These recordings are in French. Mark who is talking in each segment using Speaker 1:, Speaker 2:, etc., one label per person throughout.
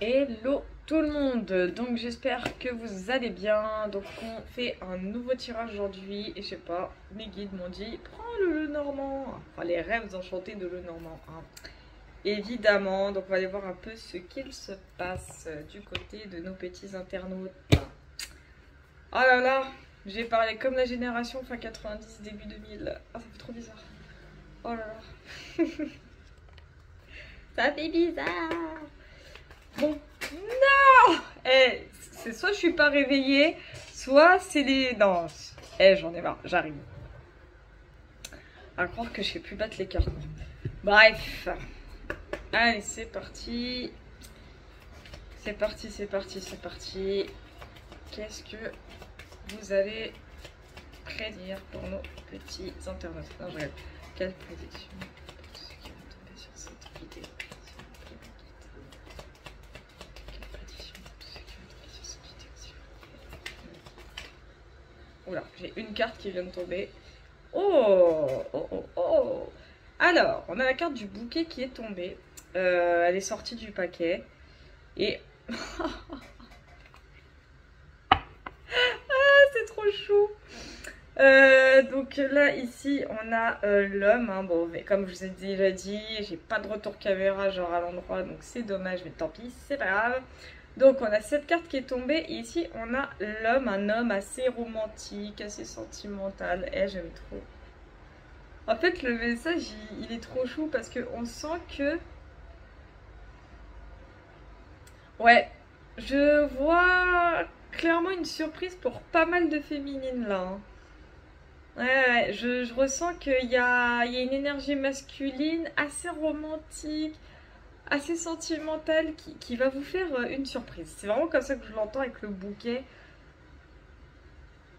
Speaker 1: Hello tout le monde, donc j'espère que vous allez bien. Donc on fait un nouveau tirage aujourd'hui et je sais pas, mes guides m'ont dit prends le Normand, enfin les rêves enchantés de le Normand, hein. Évidemment, donc on va aller voir un peu ce qu'il se passe du côté de nos petits internautes. Oh là là, j'ai parlé comme la génération fin 90, début 2000. Ah, ça fait trop bizarre. Oh là là. Ça fait bizarre. Bon, non. C'est soit je suis pas réveillée, soit c'est les... Non, j'en ai marre, j'arrive. À croire que je sais plus battre les cartes. Bref. Allez, c'est parti. C'est parti, c'est parti, c'est parti. Qu'est-ce que vous allez prédire pour nos petits internautes? Non, je rêve. Quelle prédiction pour tous ceux qui vont tomber sur cette vidéo? Oula, j'ai une carte qui vient de tomber. Oh, oh, oh, oh. Alors, on a la carte du bouquet qui est tombée. Elle est sortie du paquet. Et... ah, c'est trop chou. Donc là, ici, on a l'homme. Hein. Bon, mais comme je vous ai déjà dit, j'ai pas de retour caméra genre à l'endroit. Donc c'est dommage, mais tant pis, c'est pas grave. Donc on a cette carte qui est tombée et ici on a l'homme, un homme assez romantique, assez sentimental. J'aime trop. En fait le message il est trop chou parce qu'on sent que... Ouais, je vois clairement une surprise pour pas mal de féminines là. Hein. Ouais, je ressens qu'il y a une énergie masculine assez romantique, assez sentimentale qui va vous faire une surprise. C'est vraiment comme ça que je l'entends avec le bouquet.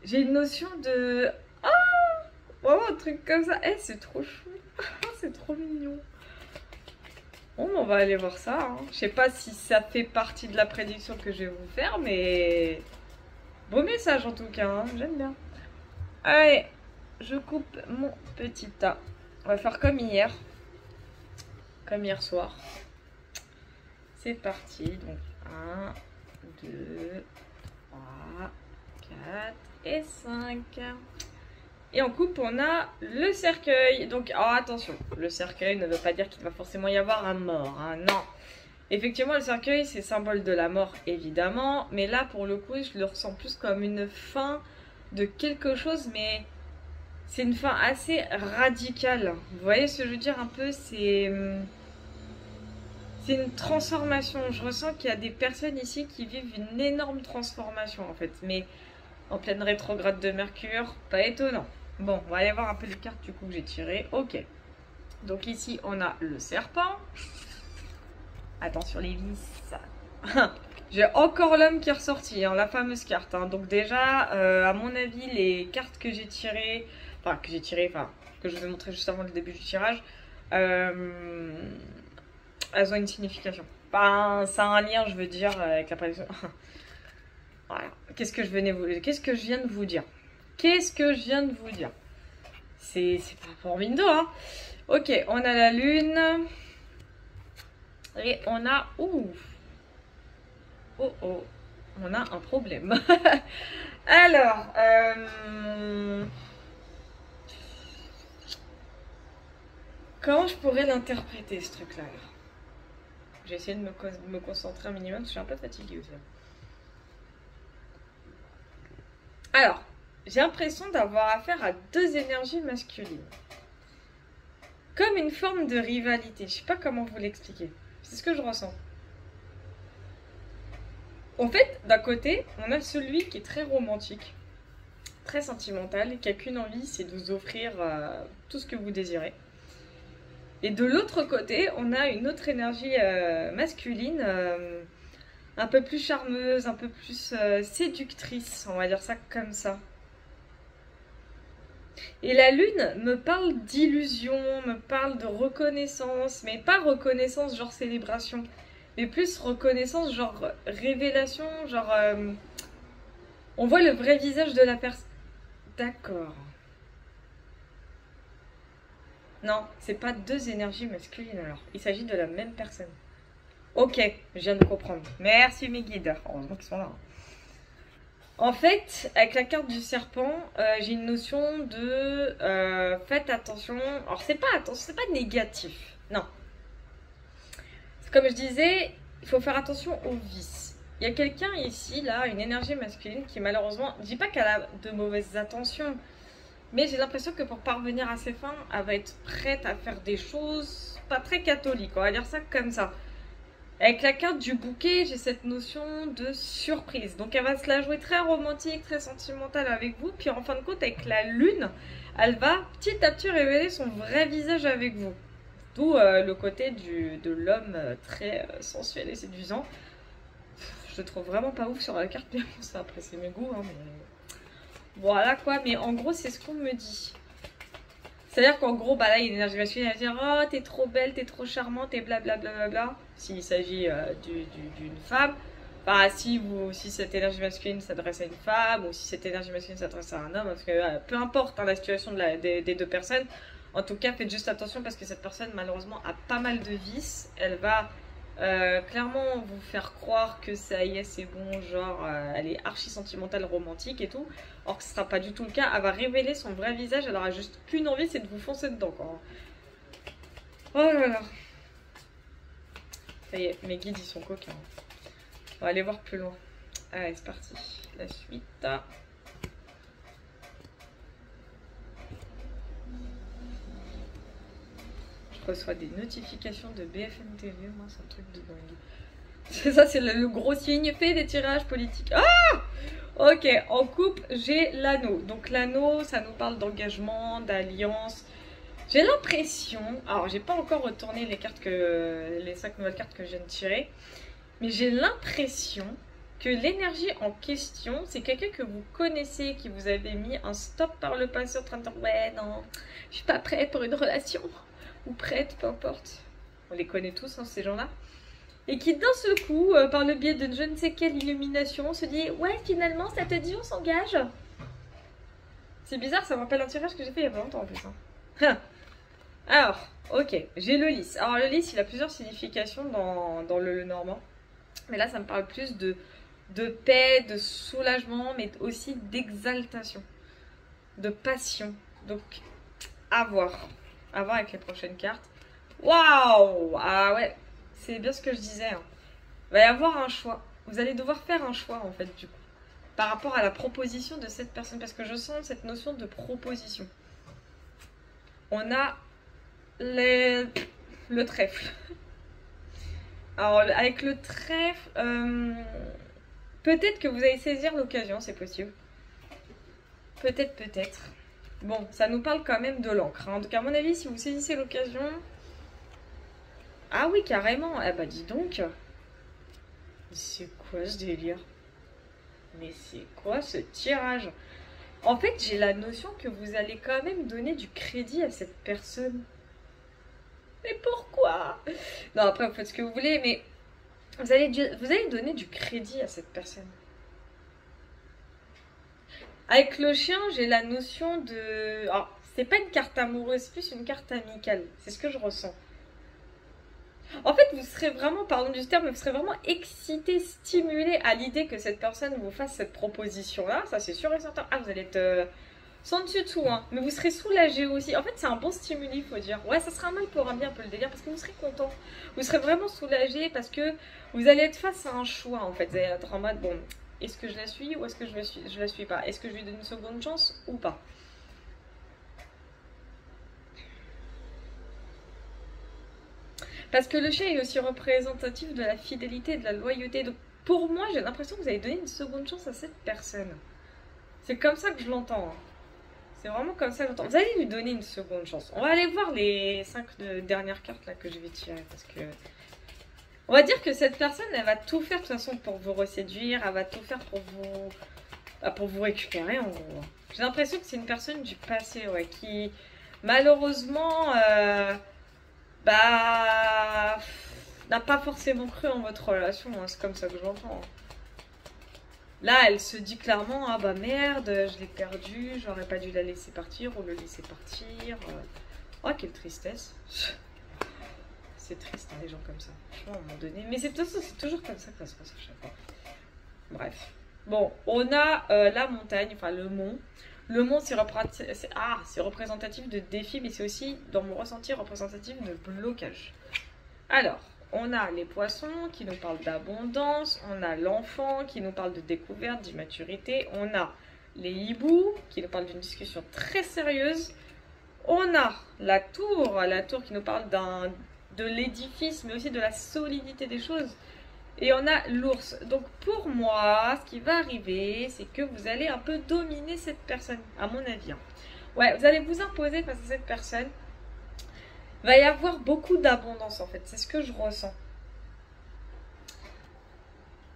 Speaker 1: J'ai une notion de... Ah, vraiment un truc comme ça. C'est trop chou. C'est trop mignon. Bon, on va aller voir ça. Hein. Je sais pas si ça fait partie de la prédiction que je vais vous faire, mais... Beau message en tout cas. Hein. J'aime bien. Allez, je coupe mon petit tas. On va faire comme hier. Comme hier soir. C'est parti. Donc, 1, 2, 3, 4 et 5. Et en coupe, on a le cercueil. Donc, attention, le cercueil ne veut pas dire qu'il va forcément y avoir un mort. Hein, non. Effectivement, le cercueil, c'est symbole de la mort, évidemment. Mais là, pour le coup, je le ressens plus comme une fin de quelque chose. Mais c'est une fin assez radicale. Vous voyez ce que je veux dire un peu? C'est une transformation. Je ressens qu'il y a des personnes ici qui vivent une énorme transformation, en fait. Mais en pleine rétrograde de Mercure, pas étonnant. Bon, on va aller voir un peu les cartes du coup que j'ai tirées. Ok. Donc ici, on a le serpent. Attention les vis. J'ai encore l'homme qui est ressorti, hein, la fameuse carte. Hein. Donc déjà, à mon avis, les cartes que j'ai tirées, que je vous ai montré juste avant le début du tirage, elles ont une signification. Enfin, ça a un lien, je veux dire, avec la prédiction. Voilà. Qu'est-ce que je viens de vous dire? Qu'est-ce que je viens de vous dire? C'est pas pour Windows, hein. Ok, on a la lune. Et on a... Ouh. Oh oh. On a un problème. Alors... Comment je pourrais l'interpréter, ce truc-là? J'ai essayé de me concentrer un minimum, parce que je suis un peu fatiguée aussi. Alors, j'ai l'impression d'avoir affaire à deux énergies masculines. Comme une forme de rivalité. Je sais pas comment vous l'expliquer. C'est ce que je ressens. En fait, d'un côté, on a celui qui est très romantique, très sentimental, qui a qu'une envie, c'est de vous offrir tout ce que vous désirez. Et de l'autre côté, on a une autre énergie masculine, un peu plus charmeuse, un peu plus séductrice, on va dire ça comme ça. Et la lune me parle d'illusion, me parle de reconnaissance, mais pas reconnaissance genre célébration, mais plus reconnaissance genre révélation, genre on voit le vrai visage de la personne. D'accord. Non, c'est pas deux énergies masculines alors, il s'agit de la même personne. Ok, je viens de comprendre. Merci mes guides. Heureusement qu'ils sont là. En fait, avec la carte du serpent, j'ai une notion de faites attention. Alors c'est pas négatif. Non. Comme je disais, il faut faire attention aux vices. Il y a quelqu'un ici, là, une énergie masculine qui malheureusement, je dis pas qu'elle a de mauvaises intentions, mais j'ai l'impression que pour parvenir à ses fins, elle va être prête à faire des choses pas très catholiques. On va dire ça comme ça. Avec la carte du bouquet, j'ai cette notion de surprise. Donc elle va se la jouer très romantique, très sentimentale avec vous. Puis en fin de compte, avec la lune, elle va petit à petit révéler son vrai visage avec vous. D'où le côté de l'homme très sensuel et séduisant. Je le trouve vraiment pas ouf sur la carte, mais bon, ça après c'est mes goûts. Hein, mais... Voilà quoi, mais en gros c'est ce qu'on me dit. C'est-à-dire qu'en gros, bah là, il y a une énergie masculine, elle va dire oh, t'es trop belle, t'es trop charmante, et blablabla. S'il s'agit d'une femme, enfin, si cette énergie masculine s'adresse à une femme, ou si cette énergie masculine s'adresse à un homme, parce que peu importe hein, la situation des deux personnes, en tout cas, faites juste attention parce que cette personne, malheureusement, a pas mal de vices. Elle va clairement vous faire croire que ça y est, c'est bon, genre, elle est archi sentimentale, romantique et tout. Or que ce sera pas du tout le cas. Elle va révéler son vrai visage. Elle aura juste qu'une envie, c'est de vous foncer dedans, quoi. Oh là là. Ça y est, mes guides, ils sont coquins. On va aller voir plus loin. Allez, c'est parti. La suite. Je reçois des notifications de BFM TV. Moi, c'est un truc de dingue. C'est ça, c'est le gros signe. Fait des tirages politiques. Ah! Ok, en couple, j'ai l'anneau. Donc l'anneau, ça nous parle d'engagement, d'alliance. J'ai l'impression, alors j'ai pas encore retourné les 5 nouvelles cartes que je viens de tirer, mais j'ai l'impression que l'énergie en question, c'est quelqu'un que vous connaissez, qui vous avait mis un stop par le passé en train de dire ouais non, je suis pas prête pour une relation, ou prête, peu importe. On les connaît tous, hein, ces gens-là. Et qui d'un seul coup, par le biais de je ne sais quelle illumination, se dit ouais finalement ça te dit on s'engage. C'est bizarre, ça me rappelle un tirage que j'ai fait il y a pas longtemps en plus. Hein. Alors, ok, j'ai le lys. Alors le lys, il a plusieurs significations dans le normand. Mais là, ça me parle plus de paix, de soulagement, mais aussi d'exaltation, de passion. Donc, à voir. À voir avec les prochaines cartes. Waouh! Ah ouais, c'est bien ce que je disais. Hein. Il va y avoir un choix. Vous allez devoir faire un choix, en fait, du coup. Par rapport à la proposition de cette personne. Parce que je sens cette notion de proposition. On a le trèfle. Alors, avec le trèfle, peut-être que vous allez saisir l'occasion, c'est possible. Peut-être. Bon, ça nous parle quand même de l'encre. Hein. Donc, à mon avis, si vous saisissez l'occasion... Ah oui, carrément. Eh bah, dis donc. C'est quoi ce délire? Mais c'est quoi ce tirage? En fait, j'ai la notion que vous allez quand même donner du crédit à cette personne. Mais pourquoi? Non, après, vous faites ce que vous voulez, mais vous allez donner du crédit à cette personne. Avec le chien, j'ai la notion de... Alors, c'est pas une carte amoureuse, c'est plus une carte amicale. C'est ce que je ressens. En fait, vous serez vraiment, pardon du terme, mais vous serez vraiment excité, stimulé à l'idée que cette personne vous fasse cette proposition-là. Ça, c'est sûr et certain. Ah, vous allez être... sans dessus-dessous, hein. Mais vous serez soulagé aussi. En fait, c'est un bon stimuli, il faut dire. Ouais, ça sera un mal pour un bien, un peu le délire, parce que vous serez content. Vous serez vraiment soulagé parce que vous allez être face à un choix, en fait. Vous allez être en mode, bon, est-ce que je la suis ou est-ce que je la suis pas? Est-ce que je lui donne une seconde chance ou pas? Parce que le chien est aussi représentatif de la fidélité et de la loyauté. Donc, pour moi, j'ai l'impression que vous allez donner une seconde chance à cette personne. C'est comme ça que je l'entends. Hein. C'est vraiment comme ça que j'entends. Vous allez lui donner une seconde chance. On va aller voir les 5 dernières cartes là que je vais tirer. Parce que... On va dire que cette personne, elle va tout faire de toute façon pour vous reséduire. Elle va tout faire pour vous récupérer en gros. J'ai l'impression que c'est une personne du passé, ouais, qui malheureusement... n'a pas forcément cru en votre relation, hein, c'est comme ça que je l'entends. Là, elle se dit clairement, ah bah merde, je l'ai perdue, j'aurais pas dû la laisser partir ou le laisser partir. Oh, quelle tristesse. c'est triste, hein, les gens comme ça. Franchement, à un moment donné. Mais c'est toujours comme ça que ça se passe à chaque fois. Bref. Bon, on a la montagne, enfin le mont. Le mont, c'est représentatif de défis, mais c'est aussi, dans mon ressenti, représentatif de blocage. Alors, on a les poissons qui nous parlent d'abondance, on a l'enfant qui nous parle de découverte, d'immaturité, on a les hiboux qui nous parlent d'une discussion très sérieuse, on a la tour qui nous parle de l'édifice, mais aussi de la solidité des choses. Et on a l'ours. Donc pour moi, ce qui va arriver, c'est que vous allez un peu dominer cette personne, à mon avis. Ouais, vous allez vous imposer face à cette personne. Il va y avoir beaucoup d'abondance en fait, c'est ce que je ressens.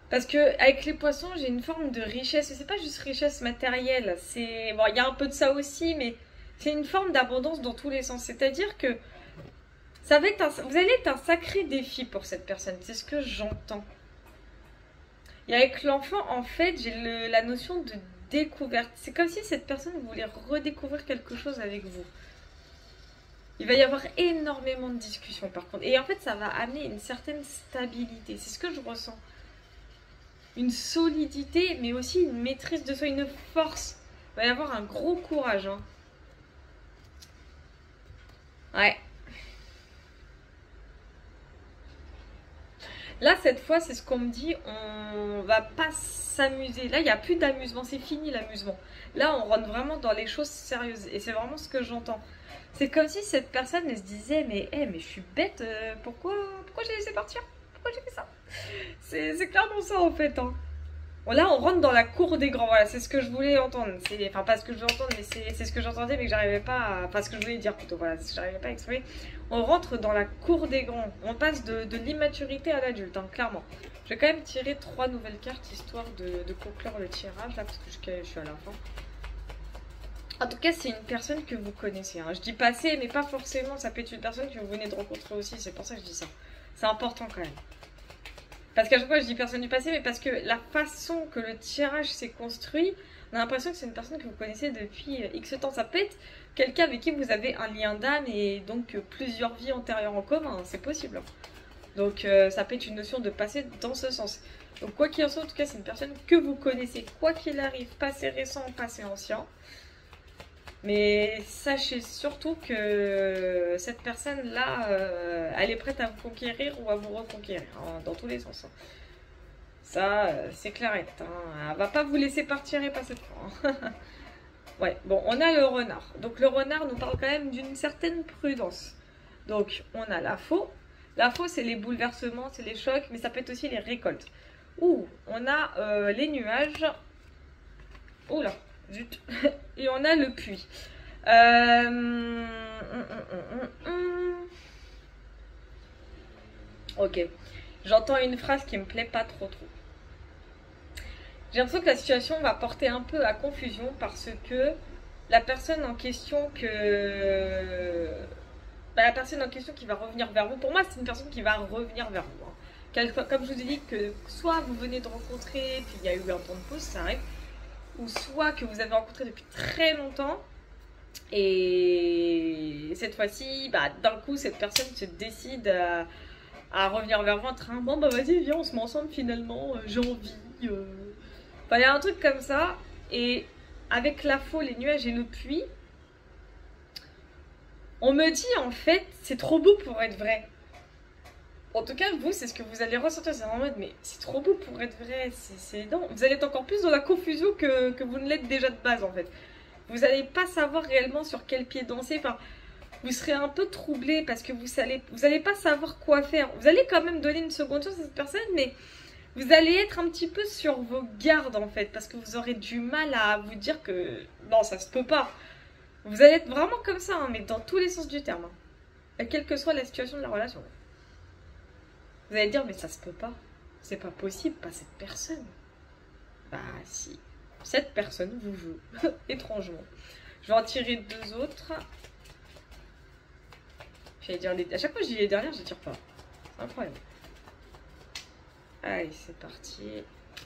Speaker 1: Parce que avec les poissons, j'ai une forme de richesse. C'est pas juste richesse matérielle. C'est bon, il y a un peu de ça aussi, mais c'est une forme d'abondance dans tous les sens. C'est-à-dire que ça va être vous allez être un sacré défi pour cette personne. C'est ce que j'entends. Et avec l'enfant, en fait, j'ai la notion de découverte. C'est comme si cette personne voulait redécouvrir quelque chose avec vous. Il va y avoir énormément de discussions par contre. Et en fait, ça va amener une certaine stabilité. C'est ce que je ressens. Une solidité, mais aussi une maîtrise de soi, une force. Il va y avoir un gros courage. Hein. Ouais. Là, cette fois, c'est ce qu'on me dit, on va pas s'amuser. Là, il n'y a plus d'amusement, c'est fini l'amusement. Là, on rentre vraiment dans les choses sérieuses. Et c'est vraiment ce que j'entends. C'est comme si cette personne, elle se disait, mais je suis bête, pourquoi j'ai laissé partir? Pourquoi j'ai fait ça? C'est clairement ça, en fait. Hein. Bon, là, on rentre dans la cour des grands. Voilà, c'est ce que je voulais entendre. Enfin, pas ce que je voulais entendre, mais c'est ce que j'entendais, mais que j'arrivais pas à... Enfin, ce que je voulais dire plutôt. Voilà, ce que j'arrivais pas à exprimer. On rentre dans la cour des grands. On passe de l'immaturité à l'adulte, hein, clairement. Je vais quand même tirer 3 nouvelles cartes, histoire de conclure le tirage, là, parce que je suis à la fin. En tout cas, c'est une personne que vous connaissez. Hein. Je dis passé, mais pas forcément. Ça peut être une personne que vous venez de rencontrer aussi. C'est pour ça que je dis ça. C'est important quand même. Parce qu'à chaque fois, je dis personne du passé, mais parce que la façon que le tirage s'est construit, on a l'impression que c'est une personne que vous connaissez depuis X temps. Ça peut être quelqu'un avec qui vous avez un lien d'âme et donc plusieurs vies antérieures en commun. C'est possible. Donc ça peut être une notion de passé dans ce sens. Donc quoi qu'il en soit, en tout cas, c'est une personne que vous connaissez. Quoi qu'il arrive, passé récent, passé ancien. Mais sachez surtout que cette personne-là, elle est prête à vous conquérir ou à vous reconquérir, hein, dans tous les sens. Hein. Ça, c'est clairette. Hein. Elle va pas vous laisser partir et pas cette fois. Hein. Ouais, bon, on a le renard. Donc le renard nous parle quand même d'une certaine prudence. Donc on a la faux. La faux, c'est les bouleversements, c'est les chocs, mais ça peut être aussi les récoltes. Ouh, on a les nuages. Oula. Zut. Et on a le puits. Ok. J'entends une phrase qui me plaît pas trop. J'ai l'impression que la situation va porter un peu à confusion parce que la personne en question la personne en question qui va revenir vers vous, pour moi c'est une personne qui va revenir vers vous. Hein. Comme je vous ai dit que soit vous venez de rencontrer, puis il y a eu un temps de pause, ça arrive, ou soit que vous avez rencontré depuis très longtemps et cette fois-ci, d'un coup, cette personne se décide à revenir vers vous en train, bon bah vas-y, viens, on se met ensemble finalement, j'ai envie. Enfin, il y a un truc comme ça, et avec la faux, les nuages et le puits, on me dit en fait, c'est trop beau pour être vrai. En tout cas, vous, c'est ce que vous allez ressentir. C'est en mode, mais c'est trop beau pour être vrai. Non. Vous allez être encore plus dans la confusion que vous ne l'êtes déjà de base, en fait. Vous n'allez pas savoir réellement sur quel pied danser. Enfin, vous serez un peu troublé parce que vous allez pas savoir quoi faire. Vous allez quand même donner une seconde chance à cette personne, mais vous allez être un petit peu sur vos gardes, en fait. Parce que vous aurez du mal à vous dire que non, ça se peut pas. Vous allez être vraiment comme ça, hein, mais dans tous les sens du terme. Hein. Quelle que soit la situation de la relation. Vous allez dire, mais ça se peut pas. C'est pas possible, pas cette personne. Bah si. Cette personne vous veut. Étrangement. Je vais en tirer 2 autres. J'allais dire les... À chaque fois que je dis les dernières, je les tire pas. C'est incroyable. Allez, c'est parti.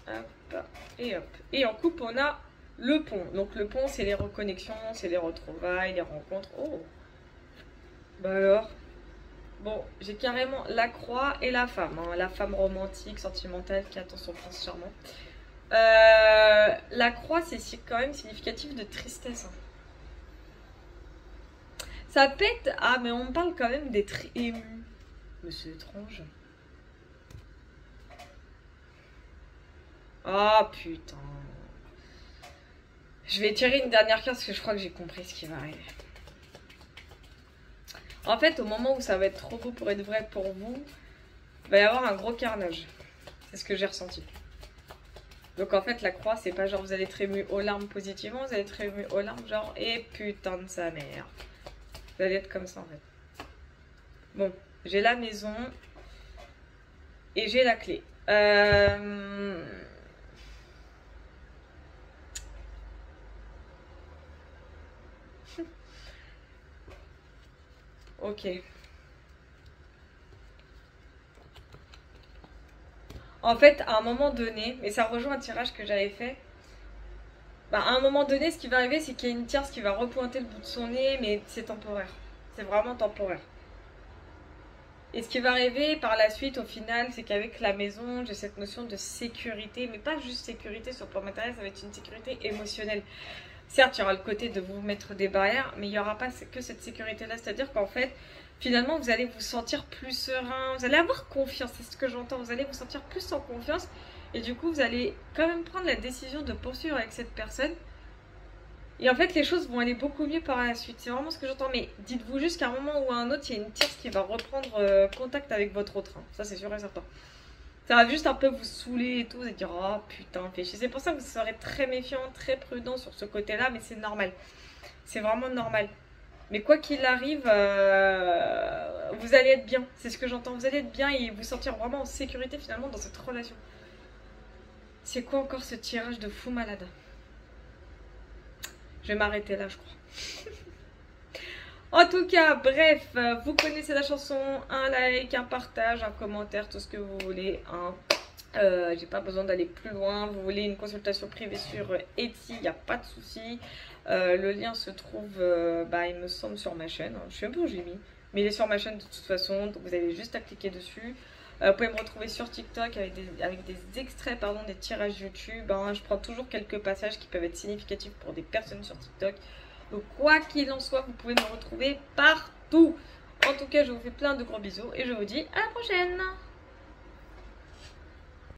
Speaker 1: Hop. Et hop. Et en coupe, on a le pont. Donc le pont, c'est les reconnexions, c'est les retrouvailles, les rencontres. Oh. Bah alors. Bon, j'ai carrément la croix et la femme. Hein. La femme romantique, sentimentale, qui attend son prince charmant. La croix, c'est quand même significatif de tristesse. Hein. Ça pète. Ah, mais on me parle quand même d'être ému. Mais c'est étrange. Ah, putain. Je vais tirer une dernière carte parce que je crois que j'ai compris ce qui va arriver. En fait, au moment où ça va être trop beau pour être vrai pour vous, il va y avoir un gros carnage. C'est ce que j'ai ressenti. Donc en fait, la croix, c'est pas genre vous allez être ému aux larmes positivement, vous allez être ému aux larmes genre et putain de sa mère. Vous allez être comme ça en fait. Bon, j'ai la maison et j'ai la clé. Ok. En fait, à un moment donné, et ça rejoint un tirage que j'avais fait, bah, à un moment donné, ce qui va arriver, c'est qu'il y a une tierce qui va repointer le bout de son nez, mais c'est temporaire. C'est vraiment temporaire. Et ce qui va arriver par la suite, au final, c'est qu'avec la maison, j'ai cette notion de sécurité, mais pas juste sécurité sur le plan matériel, ça va être une sécurité émotionnelle. Certes, il y aura le côté de vous mettre des barrières, mais il n'y aura pas que cette sécurité-là. C'est-à-dire qu'en fait, finalement, vous allez vous sentir plus serein, vous allez avoir confiance, c'est ce que j'entends, vous allez vous sentir plus en confiance. Et du coup, vous allez quand même prendre la décision de poursuivre avec cette personne. Et en fait, les choses vont aller beaucoup mieux par la suite. C'est vraiment ce que j'entends. Mais dites-vous juste qu'à un moment ou à un autre, il y a une tierce qui va reprendre contact avec votre autre. Hein. Ça, c'est sûr et certain. Ça va juste un peu vous saouler et tout, et dire oh putain, fais chier. C'est pour ça que vous serez très méfiant, très prudent sur ce côté-là, mais c'est normal. C'est vraiment normal. Mais quoi qu'il arrive, vous allez être bien. C'est ce que j'entends. Vous allez être bien et vous sentir vraiment en sécurité finalement dans cette relation. C'est quoi encore ce tirage de fou malade? Je vais m'arrêter là, je crois. En tout cas, bref, vous connaissez la chanson, un like, un partage, un commentaire, tout ce que vous voulez. Hein. J'ai pas besoin d'aller plus loin. Vous voulez une consultation privée sur Etsy, il n'y a pas de souci. Le lien se trouve, il me semble, sur ma chaîne. Je sais un peu où j'ai mis, mais il est sur ma chaîne de toute façon, donc vous avez juste à cliquer dessus. Vous pouvez me retrouver sur TikTok avec des extraits des tirages YouTube. Hein. Je prends toujours quelques passages qui peuvent être significatifs pour des personnes sur TikTok. Donc quoi qu'il en soit, vous pouvez me retrouver partout. En tout cas, je vous fais plein de gros bisous et je vous dis à la prochaine.